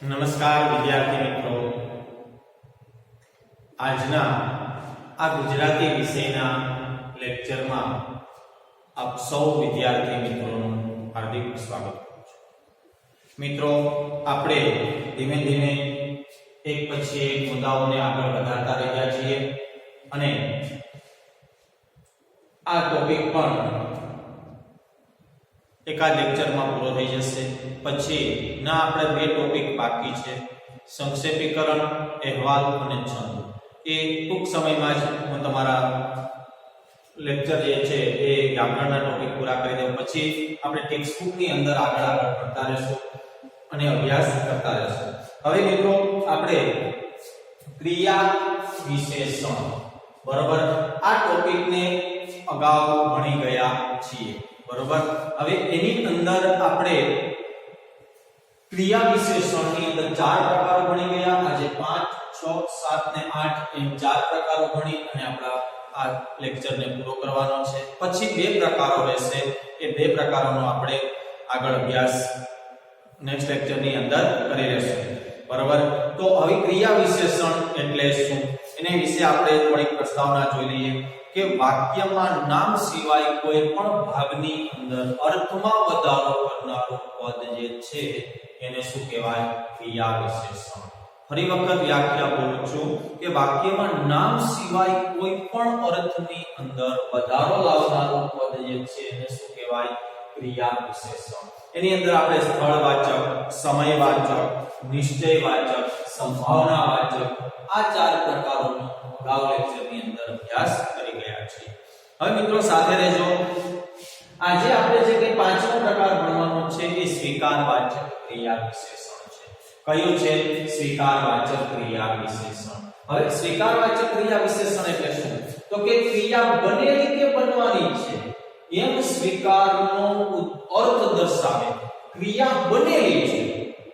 નમસ્કાર વિદ્યાર્થી મિત્રો, આજના આ ગુજરાતી વિષયના લેક્ચરમાં આપ સૌ વિદ્યાર્થી મિત્રોનું હાર્દિક સ્વાગત કરું છું. મિત્રો, આપણે ધીમે ધીમે એક પછી એક મુદ્દાઓને આગળ વધારતા રહ્યા છીએ અને આ ટોપિક પણ એકાદ લેક્ચરમાં પૂરો થઈ જશે. પછી ના આપણે બે ટોપિક બાકી છે, સંક્ષેપીકરણ, અહેવાલ અને છંદ. એ ટૂંક સમયમાં જ હું તમારા લેક્ચર જે છે એ વ્યાકરણના ટોપિક પૂરા કરી દઉં. પછી આપણે ટેક્સ્ટબુકની અંદર આગળ પડતા રહેશું અને અભ્યાસ કરતા રહેશું. હવે મિત્રો, આપણે ક્રિયા વિશેષણ, બરોબર, આ ટોપિકને અગાઉ ભણી ગયા છીએ, બરોબર. હવે એની અંદર આપણે ક્રિયા વિશેષણની અંદર ચાર પ્રકારો ભણી ગયા. આજે 5, 6, 7 ને 8 એમ ચાર પ્રકારો ભણી અને આપણા આ લેક્ચરને પૂરો કરવાનો છે. પછી બે પ્રકારો રહેશે, એ બે પ્રકારોનો આપણે આગળ અભ્યાસ નેક્સ્ટ લેક્ચરની અંદર કરી લેશું, બરોબર. તો હવે ક્રિયા વિશેષણ એટલે શું, એના વિશે આપણે થોડીક પ્રસ્તાવના જોઈ લઈએ કે વાક્યમાં નામ સિવાય કોઈ પણ ભાગની અંદર અર્થમાં વધારો કરનારું પદ જે છે એને શું કહેવાય? ક્રિયા વિશેષણ. ફરી વખત વ્યાખ્યા બોલું છું કે વાક્યમાં નામ સિવાય કોઈ પણ અર્થની અંદર વધારો લાવનારું પદ જે છે એને શું કહેવાય? ક્રિયા વિશેષણ. એની અંદર આપણે સ્થળવાચક, સમયવાચક, નિશ્ચયવાચક, સંભાવનાવાચક આ ચાર પ્રકારોનો અગાઉ લેક્ચરની અંદર અભ્યાસ કરી ગયા છીએ. હવે મિત્રો સાથે રહેજો. આજે આપણે જે કે પાંચમો પ્રકાર ભણવાનો છે એ સ્વીકારવાચક ક્રિયા વિશેષણ છે. કયું છે? સ્વીકારવાચક ક્રિયા વિશેષણ. હવે સ્વીકારવાચક ક્રિયા વિશેષણ એટલે શું? તો કે ક્રિયા બનેલી કે બનવાની છે એમ સ્વીકારનો અર્થ દર્શાવે. ક્રિયા બનેલી છે,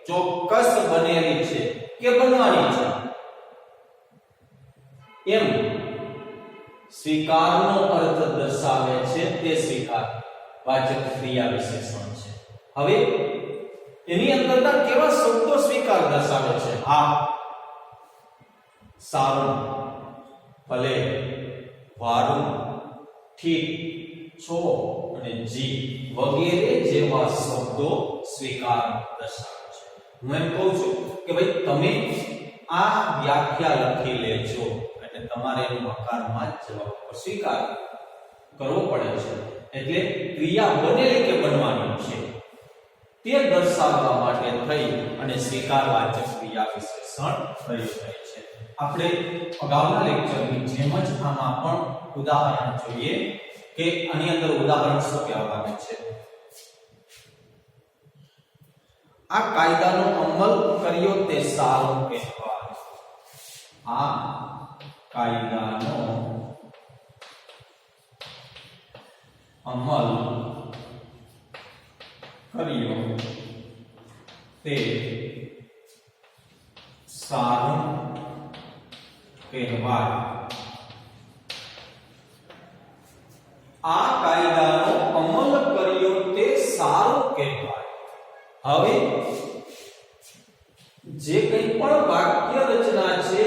ચોક્કસ બનેલી છે કે બનવાની છે એમ સ્વીકારનો અર્થ દર્શાવે છે તે સ્વીકારવાચક ક્રિયા વિશેષણ છે. હવે એની અંદરના કેવા શબ્દો સ્વીકાર દર્શાવે છે? હા, સારું, ભલે, વારું, ઠીક, છો અને જી વગેરે જેવા શબ્દો સ્વીકાર દર્શાવે છે. હું એમ કહું છું કે ભાઈ તમે આ વ્યાખ્યા લખી લેજો, એટલે તમારે એનો આકારમાં જ જવાબ સ્વીકાર કરવો પડે છે. એટલે ક્રિયા બનેલી કે બનવાની છે તે દર્શાવવા માટે થઈ અને સ્વીકારવાચક ક્રિયા વિશેષણ પ્રયોગ થાય છે. આપણે અગાઉના લેક્ચરની જેમ જ આમાં પણ ઉદાહરણ જોઈએ કે આની અંદર ઉદાહરણ શું કહેવા માંગે છે. આ કાયદાનો અમલ કર્યો તે સારો કહેવાય. આ કાયદાનો અમલ કર્યો તે સારું કહેવાય. આ કાયદાનો અમલ કર્યો તે સારું કહેવાય. હવે જે કંઈ પણ વાક્ય રચના છે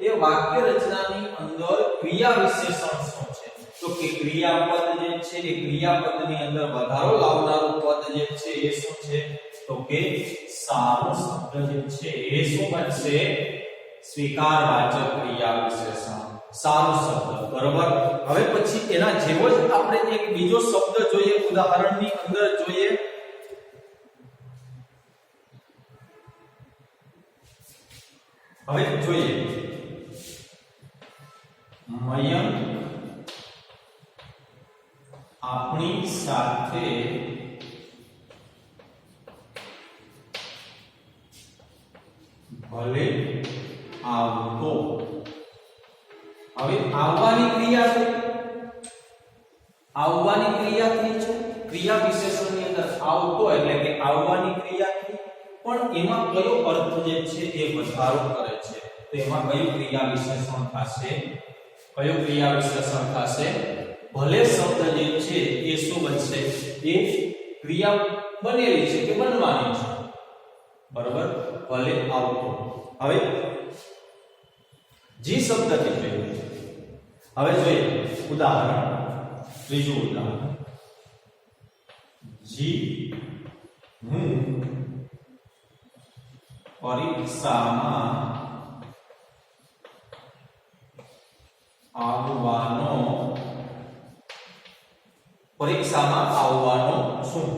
એ વાક્ય રચનાની અંદર ક્રિયા વિશેષણ શું છે? તો કે ક્રિયાપદ જે છે એ ક્રિયાપદની અંદર વધારો લાવનારું પદ જે છે એ શું છે? તો કે સારું શબ્દ જે છે એ શું બનશે? સ્વીકારવાચક ક્રિયા વિશેષણ, સારું શબ્દ, બરોબર. હવે પછી એના જેવો જ આપણે એક બીજો શબ્દ જોઈએ, ઉદાહરણની અંદર જોઈએ. હવે જોઈએ, મયંક આપણી સાથે ભલે આવતો. હવે આવવાની ક્રિયા છે, આવવાની ક્રિયા થઈ છે. ક્રિયા વિશેષણની અંદર આવતો એટલે કે આવવાની ક્રિયા થઈ, પણ એમાં કયો અર્થ જે છે એ વધારો કરે છે. તો એમાં કયું ક્રિયા વિશેષણ થશે? કયું ક્રિયા વિશેષણ થશે? ભલે શબ્દ જે છે એ શું બનશે? એ ક્રિયા બનેલી છે કે બનવાની છે? બરોબર, ભલે આવતો. હવે જી શબ્દથી જોઈએ. હવે જોઈએ ઉદાહરણ, ત્રીજું ઉદાહરણ. જી હું પરીક્ષામાં આવવાનો છું.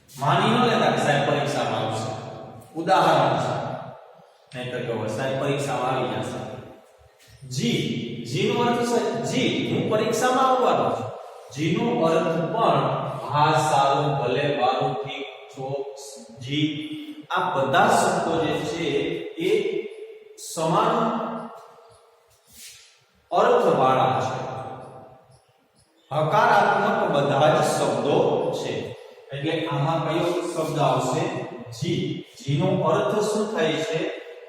માની ન લેતા કે સાહેબ પરીક્ષામાં આવશે, ઉદાહરણ છે, નહીતર કે સાહેબ પરીક્ષામાં આવી જશે. જી નો અર્થ છે જી હું પરીક્ષામાં આવવાનો છું. જી નો અર્થ પણ હા, સારું, ભલે, વારું, ઠીક, ચોક, જી, આ બધા શબ્દો જે છે એ સમાન અર્થવાળા છે. હકારાત્મક બધા જ શબ્દો છે. એટલે આમાં કયો શબ્દ આવશે? જી. જી નો અર્થ શું થાય છે?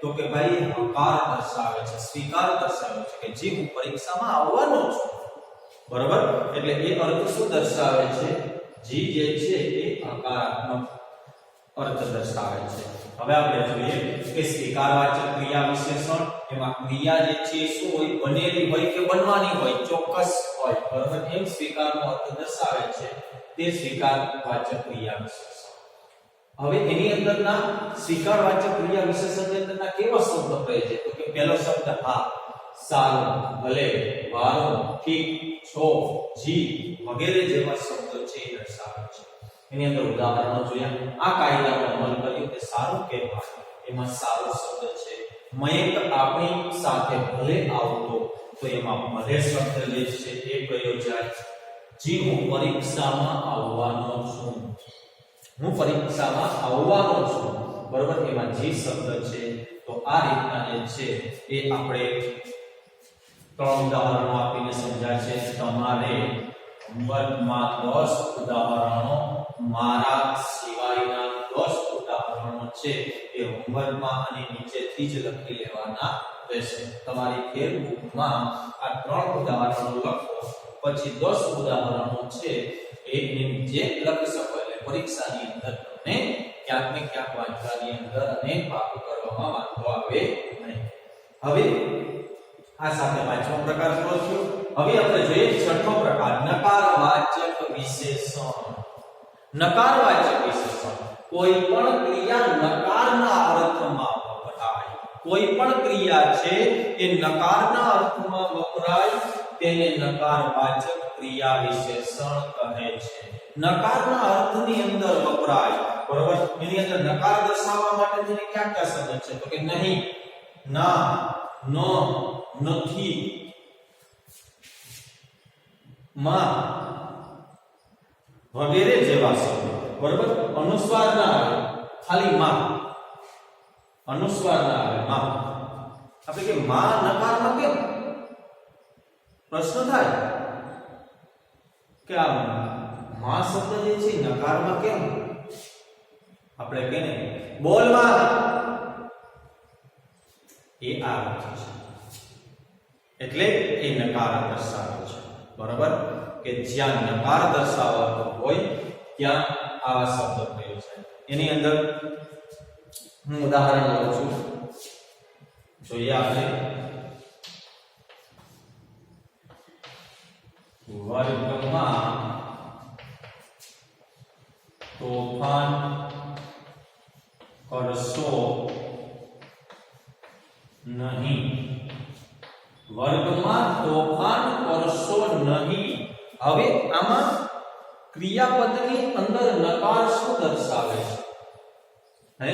તો કે ભાઈ હકાર દર્શાવે છે, સ્વીકાર દર્શાવે છે કે જી હું પરીક્ષામાં આવવાનો છું. બરોબર, એટલે એ અર્થ શું દર્શાવે છે? જી જે છે એ હકારાત્મક અર્થ દર્શાવે છે. હવે આપણે જોઈએ કે સ્વીકારવાચક ક્રિયા વિશેષણ, એમાં ક્રિયા જે છે શું હોય? બનેલી હોય કે બનવાની હોય, ચોક્કસ હોય. બરોબર, એમ સ્વીકારનો અર્થ દર્શાવે છે તે સ્વીકારવાચક ક્રિયા વિશેષણ. હવે એની અંદરના સ્વીકારવાચક ક્રિયા વિશેષણની અંદરના કેવા શબ્દો કહે છે? તો કે પહેલો શબ્દ હા, સારું, ભલે, વારું, ઠીક, છો, જી વગેરે જેવા શબ્દો છે એ દર્શાવે છે. એની અંદર ઉદાહરણો જોયા. આ કાયદાનો અમલ કર્યો તે સારું કહેવાય. એમાં સારું શબ્દ છે. મયંક આપણી સાથે ભલે આવતો, તો એમાં ભલે શબ્દ જે છે એ પ્રયોજાય. જી હું પરીક્ષામાં આવવાનો છું. હું પરીક્ષામાં આવવાનો છું. બરોબર, એમાં જી શબ્દ છે. તો આ રીતના જે છે એ આપણે ત્રણ ઉદાહરણો આપીને સમજાય છે. તમારે હોમવર્કમાં 10 ઉદાહરણો, મારા સિવાયના 10 ઉદાહરણો છે એ હોમવર્કમાં અને નીચેથી જ લખી લેવાના રહેશે. તમારી ફેરબુકમાં આ 3 ઉદાહરણો લખો, પછી 10 ઉદાહરણો છે એ નીચે લખી શકો. એટલે પરીક્ષાની અંદર તમને ક્યાંક ને ક્યાંક વાંચવાની અંદર અને પાકું કરવામાં વાંધો આવે નહીં. હવે આ સાથે પાંચમો પ્રકાર પૂરો થયો. હવે આપણે જોઈએ છઠ્ઠો પ્રકાર, નકારવાચક વિશેષણ. નકારવાચક વિશેષણ કોઈ પણ ક્રિયા નકારના અર્થમાં વપરાય. કોઈ પણ ક્રિયા છે એ નકારના અર્થમાં વપરાય તેને નકારવાચક ક્રિયા વિશેષણ કહે છે. નકારના અર્થની અંદર વપરાય. બરોબર, એની અંદર નકાર દર્શાવવા માટે તેને કયા કયા શબ્દ છે? તો કે નહીં, ના, ન, નથી, માં વગેરે જેવા શબ્દો. બરોબર, અનુસ્વાર ના આવે, ખાલી માં. અનુસ્વાર ના આવે, માં. આપણે કે માં નકારમાં કેમ? પ્રશ્ન થાય કે આ માં શબ્દ જે છે નકારમાં કેમ? આપણે કે ને બોલ માં, એ આ છે એટલે એ નકાર દર્શાવે છે. બરોબર, કે જ્યાં નકાર દર્શાવતો હોય ત્યાં આવા શબ્દ પ્રયોગ છે. એની અંદર હું ઉદાહરણ લઉં છું, જોઈએ આપણે. વર્ગમાં તોફાન કરશો નહીં. વર્ગમાં તોફાન કરશો નહીં. હવે આમાં ક્રિયાપદની અંદર નકાર શું દર્શાવે છે? હે,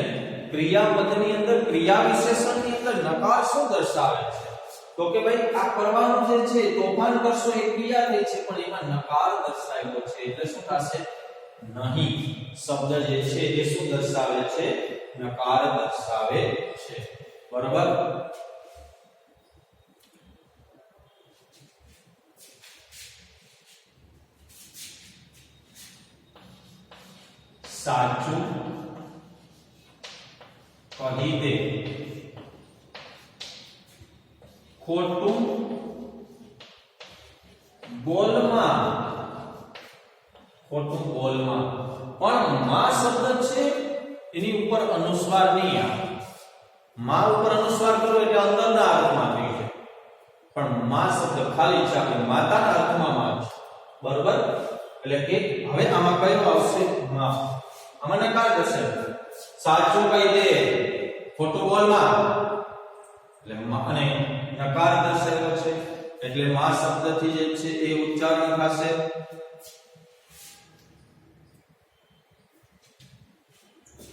ક્રિયાપદની અંદર ક્રિયા વિશેષણની અંદર નકાર શું દર્શાવે છે? તો કે ભાઈ આ કરવાનું જે છે તોફાન કરશો એ ક્રિયા થઈ છે, પણ એમાં નકાર દર્શાવ્યો છે એટલે શું થશે? નહીં. શબ્દ જે છે એ શું દર્શાવે છે? નકાર દર્શાવે છે. બરોબર, સાચું કહી દે, ખોટું બોલમાં. ખોટું બોલમાં. પણ માં શબ્દ છે એની ઉપર અનુસ્વાર નહીં આવે. માં ઉપર અનુસ્વાર કરો એટલે અંદરના અર્થમાં થઈ જાય, પણ માં શબ્દ ખાલી છે આપણે માતાના અર્થમાં માં છે. બરોબર? એટલે કે હવે આમાં કયો આવશે? માં. આમાં નકાર થશે. સાચું કહી દે, ખોટું બોલ માં. એટલે અને નકાર દર્શાવ્યો છે એટલે માં શબ્દથી જે છે એ ઉચ્ચારણ થશે.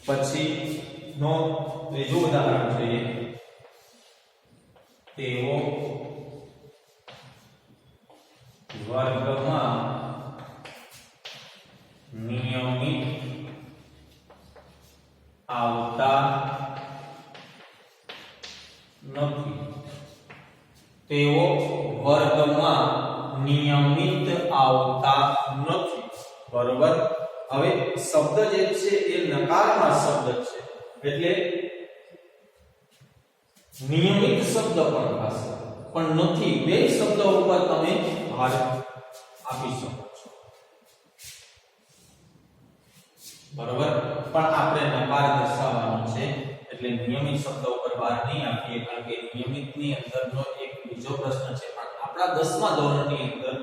પછી નો ત્રીજું ઉદાહરણ જોઈએ. તેઓ વર્ગમાં નિયમિત આવતા નથી. તેઓ વર્ગમાં નિયમિત આવતા નથી. બરોબર? હવે શબ્દ જે છે એ નકારમાં શબ્દ છે એટલે નિયમિત શબ્દ પણ થશે, પણ નથી બે શબ્દ ઉપર તમે ભાર આપી શકો છો. બરોબર? પણ આપણે નકાર દર્શાવવાનો છે એટલે નિયમિત શબ્દ ઉપર ભાર નહીં આપીએ, કારણ કે નિયમિતની અંદરનો એક બીજો પ્રશ્ન છે. પણ આપણા 10મા ધોરણની અંદર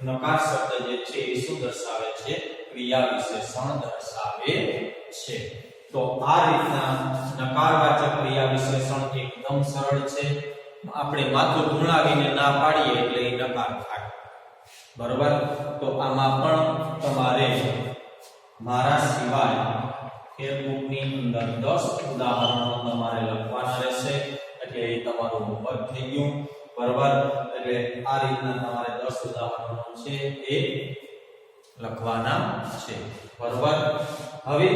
નકાર શબ્દ જે છે એ શું દર્શાવે છે? ક્રિયા વિશેષણ દર્શાવે છે. તો આ રીતના નકારવાચક ક્રિયા વિશેષણ એકદમ સરળ છે. આપણે માત્ર ગુણાવીને ના પાડીએ એટલે એ નકાર થાય. બરોબર? તો આમાં પણ તમારે મારા સિવાય ફેસબુકની અંદર 10 ઉદાહરણો તમારે લખવાના રહેશે, એટલે એ તમારું હોમવર્ક થઈ ગયું. બરોબર? એટલે આ રીતના તમારે 10 ઉદાહરણો છે એ લખવાના છે. બરોબર? હવે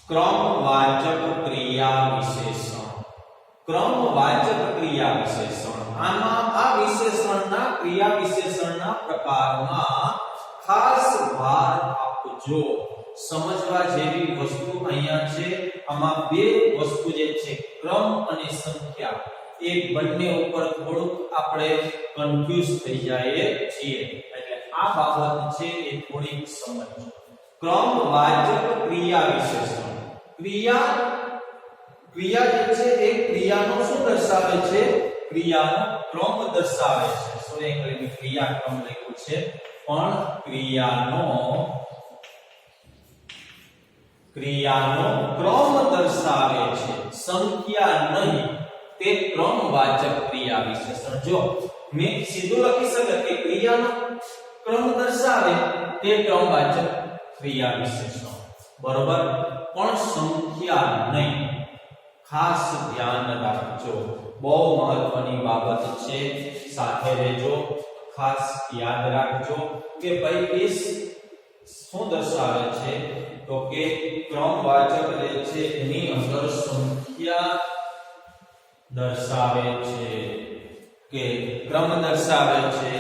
ક્રમવાચક ક્રિયા વિશેષણ. ક્રમવાચક ક્રિયા વિશેષણ, આમાં આ વિશેષણના ક્રિયા વિશેષણના પ્રકારમાં ખાસ ભાર આપજો. સમજવા જેવી વસ્તુ અહીંયા છે. આમાં બે વસ્તુ જે છે, ક્રમ અને સંખ્યા, એ બંને ઉપર થોડુંક આપણે કન્ફ્યુઝ થઈ જાય છીએ, એટલે આ બાબત છે એ થોડીક સમજો. ક્રમવાચક ક્રિયા વિશેષણ, ક્રિયા જે છે એ ક્રિયાનો શું દર્શાવે છે? ક્રિયાનો ક્રમ દર્શાવે છે. સોરી કરીને ક્રિયા ક્રમ લખ્યું છે, પણ ક્રિયાનો ક્રમ દર્શાવે છે, સંખ્યા નહીં. તે ક્રમવાચક ક્રિયા વિશેષણ. જો મેં સીધું લખી શકે કે ક્રિયાનો ક્રમ દર્શાવે તે ક્રમવાચક ક્રિયા વિશેષણ. બરોબર? પણ સંખ્યા નહીં. ખાસ ધ્યાન રાખજો, બહુ મહત્વની બાબત છે, સાથે રહેજો, ખાસ યાદ રાખજો કે ભાઈ એ શું દર્શાવે છે? તો કે ક્રમવાચક જે છે એની અંદર સંખ્યા દર્શાવે છે, કે ક્રમ દર્શાવે છે.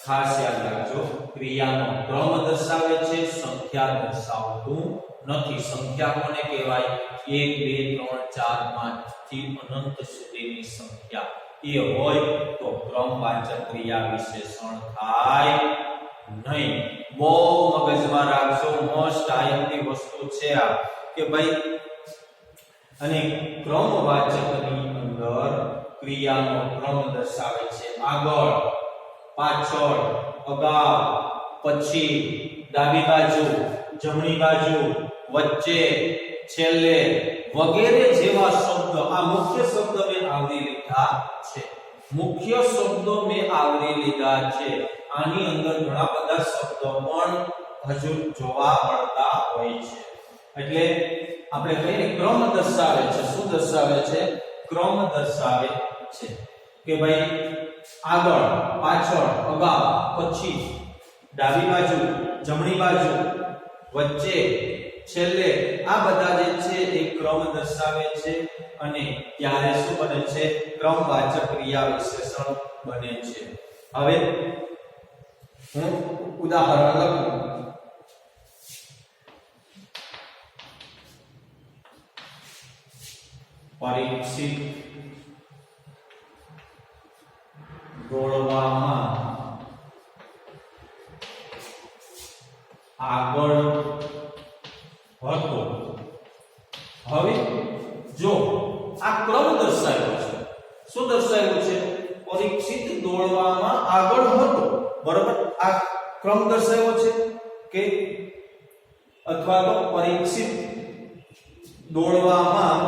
ખાસ યાદ રાખજો, ક્રિયાનો ક્રમ દર્શાવે છે, સંખ્યા દર્શાવતું નથી. સંખ્યા કોને કહેવાય? 1 2 3 4 5 થી અનંત સુધીની સંખ્યા એ હોય તો ક્રમવાચક ક્રિયા વિશેષણ થાય નહીં. બહુ મગજમાં રાખજો, મોસ્ટ આઈએમપી વસ્તુ છે આ, કે ભાઈ અને ક્રમવાચકની અંદર ક્રિયાનો ક્રમ દર્શાવે છે. આગળ, પાછળ, અગાઉ, પછી, ડાબી બાજુ, જમણી બાજુ, વચ્ચે, છેલ્લે વગેરે જેવા શબ્દ, આ મુખ્ય શબ્દ મેં આવરી લીધા છે. મુખ્ય શબ્દો મેં આવરી લીધા છે. આની અંદર ઘણા બધા શબ્દો પણ હજુ જોવા મળતા હોય છે. એટલે આપણે કહીએ ક્રમ દર્શાવે છે. શું દર્શાવે છે? ક્રમ દર્શાવે છે કે ભાઈ આગળ, પાછળ, અગાઉ, પછી, ડાબી બાજુ, જમણી બાજુ, વચ્ચે, છેલ્લે, આ બધા જે છે એ ક્રમ દર્શાવે છે. અને ત્યારે શું બને છે? ક્રમવાચક ક્રિયા વિશેષણ બને છે. હવે હું ઉદાહરણ લખું. પરીક્ષિત દોડવામાં હવે જો આ ક્રમ દર્શાવ્યો છે, શું દર્શાવ્યું છે? પરીક્ષિત દોડવામાં આગળ હતો, બરોબર? આ ક્રમ દર્શાવ્યો છે કે અથવા તો પરીક્ષિત દોડવામાં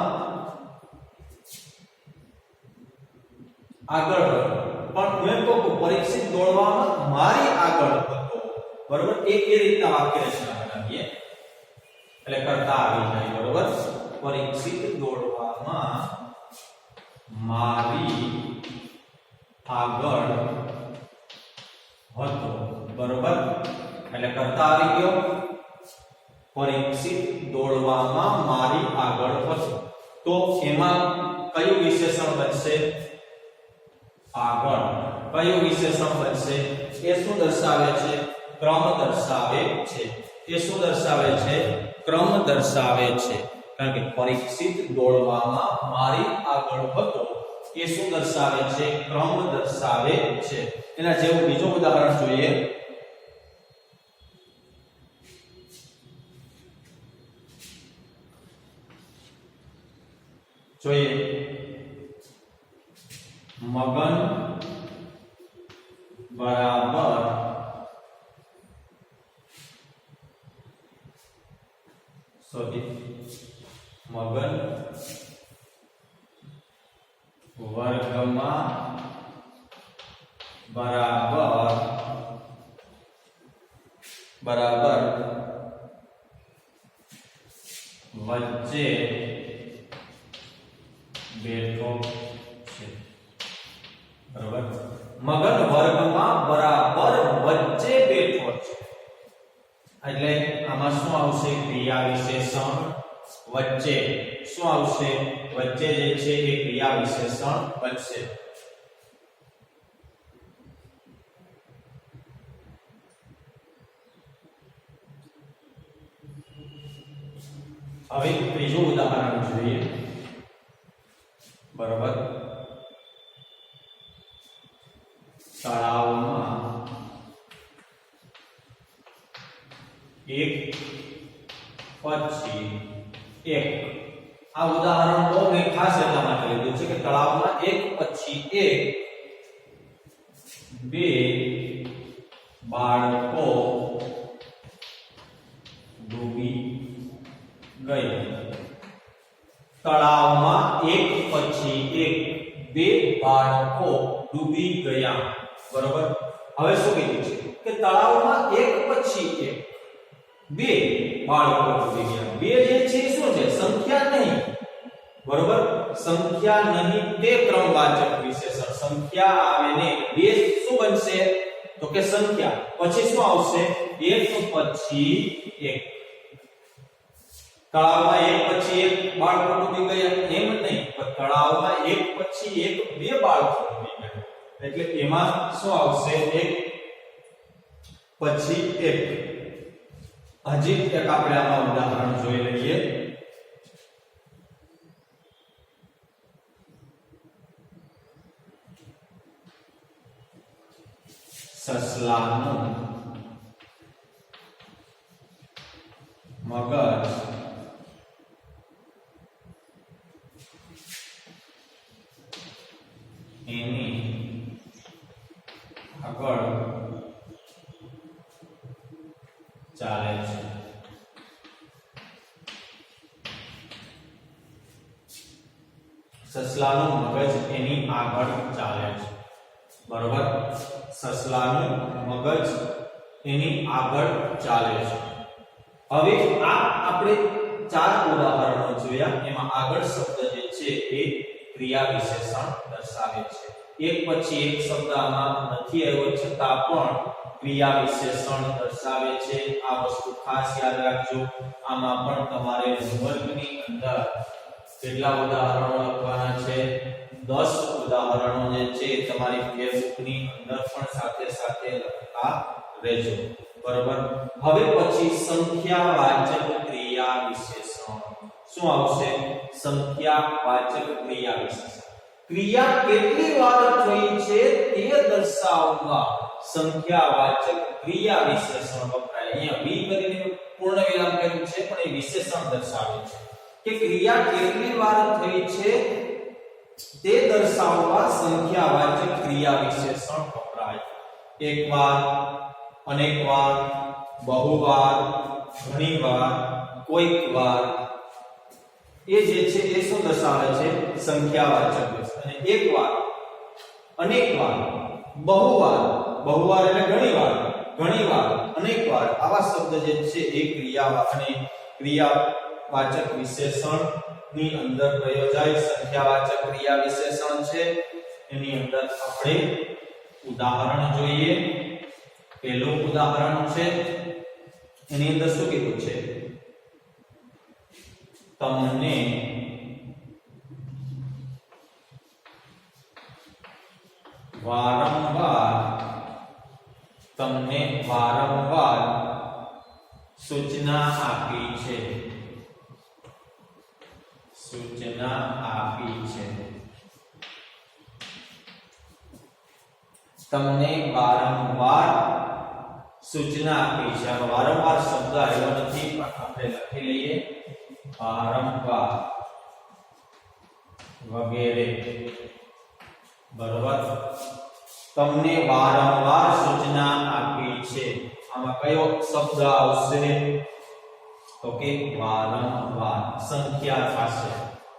આગળ હતો, પણ હું એમ કહું પરીક્ષિત દોડવામાં મારી આગળ હતો, બરોબર? એ રીતના વાક્ય રચના બનાવીએ એટલે કરતા આવી જાય, બરોબર? પરીક્ષિત દોડવામાં મારી આગળ હતો, બરોબર? એટલે કરતા આવી ગયો. પરીક્ષિત દોડવામાં મારી આગળ હતો, તો એમાં કયું વિશેષણ બનશે? આગળ. કયું વિશેષણ બનશે? એ શું દર્શાવે છે? ક્રમ દર્શાવે છે. એ શું દર્શાવે છે? ક્રમ દર્શાવે છે. કારણ કે પરીક્ષિત દોડવામાં મારી આગળ હતો, એ શું દર્શાવે છે? ક્રમ દર્શાવે છે. એના જેવું બીજું ઉદાહરણ જોઈએ. મગન બરાબર મગન વર્ગમાં બરાબર વચ્ચે બેઠો છે, બરાબર? મગન વર્ગમાં બરાબર વચ્ચે બેઠો છે એટલે આમાં શું આવશે? ક્રિયા વિશેષણ વચ્ચે. શું આવશે? વચ્ચે જે છે એ ક્રિયા વિશેષણ બનશે. હવે ત્રીજું ઉદાહરણ જોઈએ, બરાબર? તળાવમાં એક પછી એક. આ ઉદાહરણ બહુ ખાસ એટલા માટે લીધું છે કે તળાવમાં એક પછી એક બે બાળકો ડૂબી ગયા. તળાવમાં એક પછી એક બે બાળકો ડૂબી ગયા, બરોબર? હવે શું કીધું છે કે તળાવમાં એક પછી એક બે બાળકો ડૂબી ગયા. બે જે છે શું છે? સંખ્યા નહીં, બરોબર? સંખ્યા નહીં તે ક્રમવાચક વિશેષણ. સંખ્યા આવે ને બે શું બનશે? તો કે સંખ્યા. પછી શું આવશે? એક પછી એક. તળાવમાં એક પછી એક બાળકો ડૂબી ગયા એમ નહીં, પણ તળાવમાં એક પછી એક બે બાળકો ડૂબી ગયા એટલે એમાં શું આવશે? એક પછી એક. હજી એક આપણે આમાં ઉદાહરણ જોઈ લઈએ. સસલાનું મગજ એની આગળ ચાલે છે. સસલાનું મગજ એની આગળ ચાલે છે, બરોબર? સસલાનું મગજ એની આગળ ચાલે છે. હવે આ આપણે ચાર ઉદાહરણો જોયા. એમાં આગળ શબ્દ જે છે એ ક્રિયા વિશેષણ દર્શાવે છે. એક પછી એક શબ્દ આમાં નથી આવ્યો છતાં પણ ક્રિયા વિશેષણ દર્શાવે છે. આ વસ્તુ ખાસ યાદ રાખજો. આમાં પણ તમારે હોમવર્કની અંદર કેટલા ઉદાહરણો લખવાના છે? 10 ઉદાહરણો જે છે તમારી ફેસબુકની અંદર પણ સાથે સાથે લખતા રહેજો, બરોબર? હવે પછી સંખ્યાવાચક ક્રિયા વિશેષણ. શું આવશે? સંખ્યાવાચક ક્રિયા વિશેષણ. ક્રિયા કેટલી વાર થઈ છે તે દર્શાવવા સંખ્યાવાચક ક્રિયા વિશેષણ વપરાય. અહીંયા વી કરીને પૂર્ણ વિરામ કર્યું છે પણ એ વિશેષણ દર્શાવે છે. કે ક્રિયા કેટલી વાર થઈ છે તે દર્શાવવા સંખ્યાવાચક ક્રિયા વિશેષણ વપરાય. એકવાર, અનેકવાર, બહુવાર, ઘણીવાર, કોઈકવાર. એ જે છે એ શું દર્શાવે છે? સંખ્યાવાચક. અને એકવાર, અનેકવાર, બહુવાર, બહુવાર એટલે ઘણીવાર, ઘણીવાર, અનેકવાર આવા શબ્દ જે છે એ ક્રિયાવાચક વિશેષણ ની અંદર પ્રયોજાય સંખ્યાવાચક ક્રિયા વિશેષણ છે. એની અંદર આપણે ઉદાહરણ જોઈએ. પહેલું ઉદાહરણ છે એની અંદર શું કીધું છે? તમને વારંવાર સૂચના આપી છે. સૂચના આપી છે. તમને વારંવાર સૂચના આપી છે. આ વારંવાર શબ્દ આવ્યો નથી પણ આપણે લખી લઈએ વારંવાર વગેરે. બરોબર. તમને વારંવાર સૂચના આપી છે. આમાં કયો શબ્દ આવશે? તો કે વારંવાર. સંખ્યા થશે.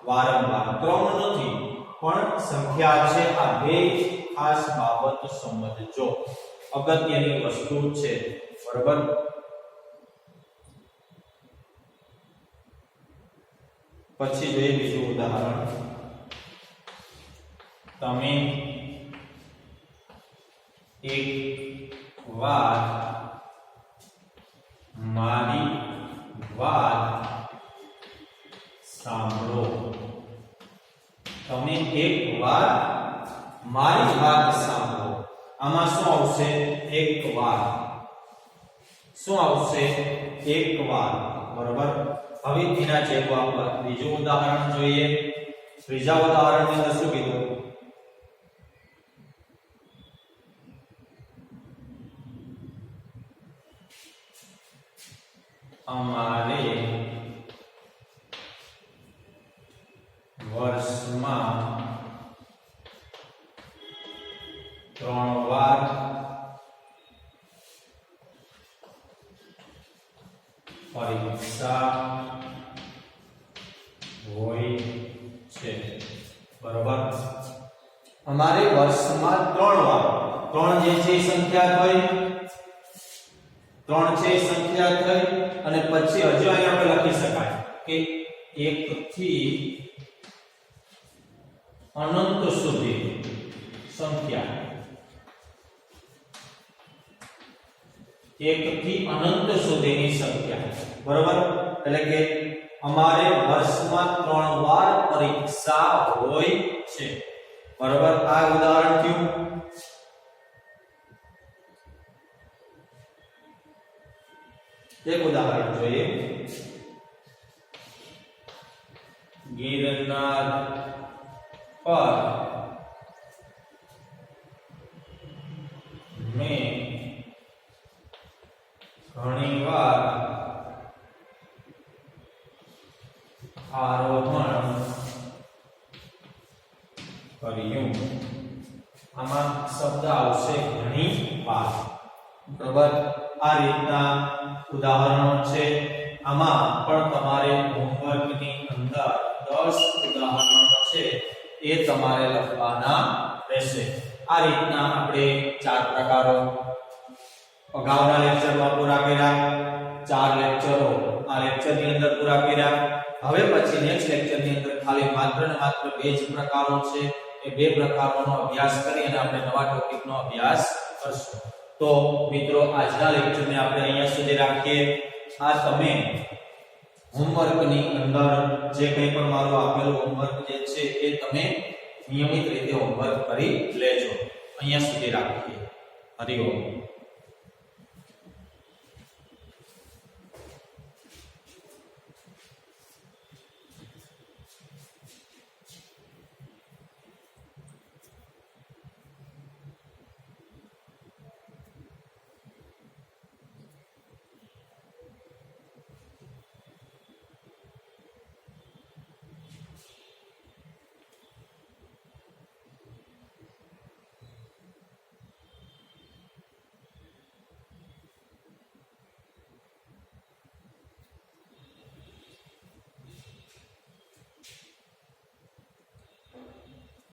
વારંવાર ક્રમ નથી પણ સંખ્યા છે. આ બે ખાસ બાબત સમજજો, અગત્યની વસ્તુ છે. બરોબર. પછી જોઈએ બીજું ઉદાહરણ. તમે એક વાર મારી વાત સાંભળો. તમે એક વાર મારી વાત સાંભળો. આમાં શું આવશે? એક વાર. શું આવશે? એક વાર. બરોબર. હવે તેના જેવું આપણે બીજું ઉદાહરણ જોઈએ. ત્રીજા ઉદાહરણની અંદર શું કીધું? અમારે વર્ષમાં 3 વાર પરીક્ષા હોય છે. બરોબર. અમારે વર્ષમાં 3 વાર, 3 જે છે સંખ્યા થઈ, 3 છે સંખ્યા થઈ અને પછી હજુ અહીં આપણે લખી શકાય કે 1 થી અનંત સુધી સંખ્યા. 1 થી અનંત સુધીની સંખ્યા. બરોબર. એટલે કે અમારે વર્ષમાં 3 વાર પરીક્ષા હોય છે. બરોબર. આ ઉદાહરણ થયું. એક ઉદાહરણ જોઈએ. ગિરનાર પર મેં ઘણીવાર આરોહણ કર્યું. આમાં શબ્દ આવશે ઘણીવાર. બરાબર. આ રીતના ઉદાહરણો છે. આમાં પણ તમારે હોમવર્કની અંદર 10 ઉદાહરણો છે એ તમારે લખવાના રહેશે. આ રીતના આપણે 4 પ્રકારો અગાઉના લેક્ચરમાં પૂરા કર્યા. 4 લેક્ચરો આ લેક્ચરની અંદર પૂરા કર્યા. હવે પછી નેક્સ્ટ લેક્ચરની અંદર ખાલી માત્ર ને માત્ર 2 જ પ્રકારો છે. એ 2 પ્રકારોનો અભ્યાસ કરી અને આપણે નવા ટોપિકનો અભ્યાસ કરશું. તો મિત્રો આજના લેક્ચરને આપણે અહીંયા સુધી રાખીએ. આ તમે હોમવર્કની અંદર જે કંઈ પણ મારું આપેલું હોમવર્ક જે છે એ તમે નિયમિત રીતે હોમવર્ક કરી લેજો. અહીંયા સુધી રાખીએ. હરિ ઓમ.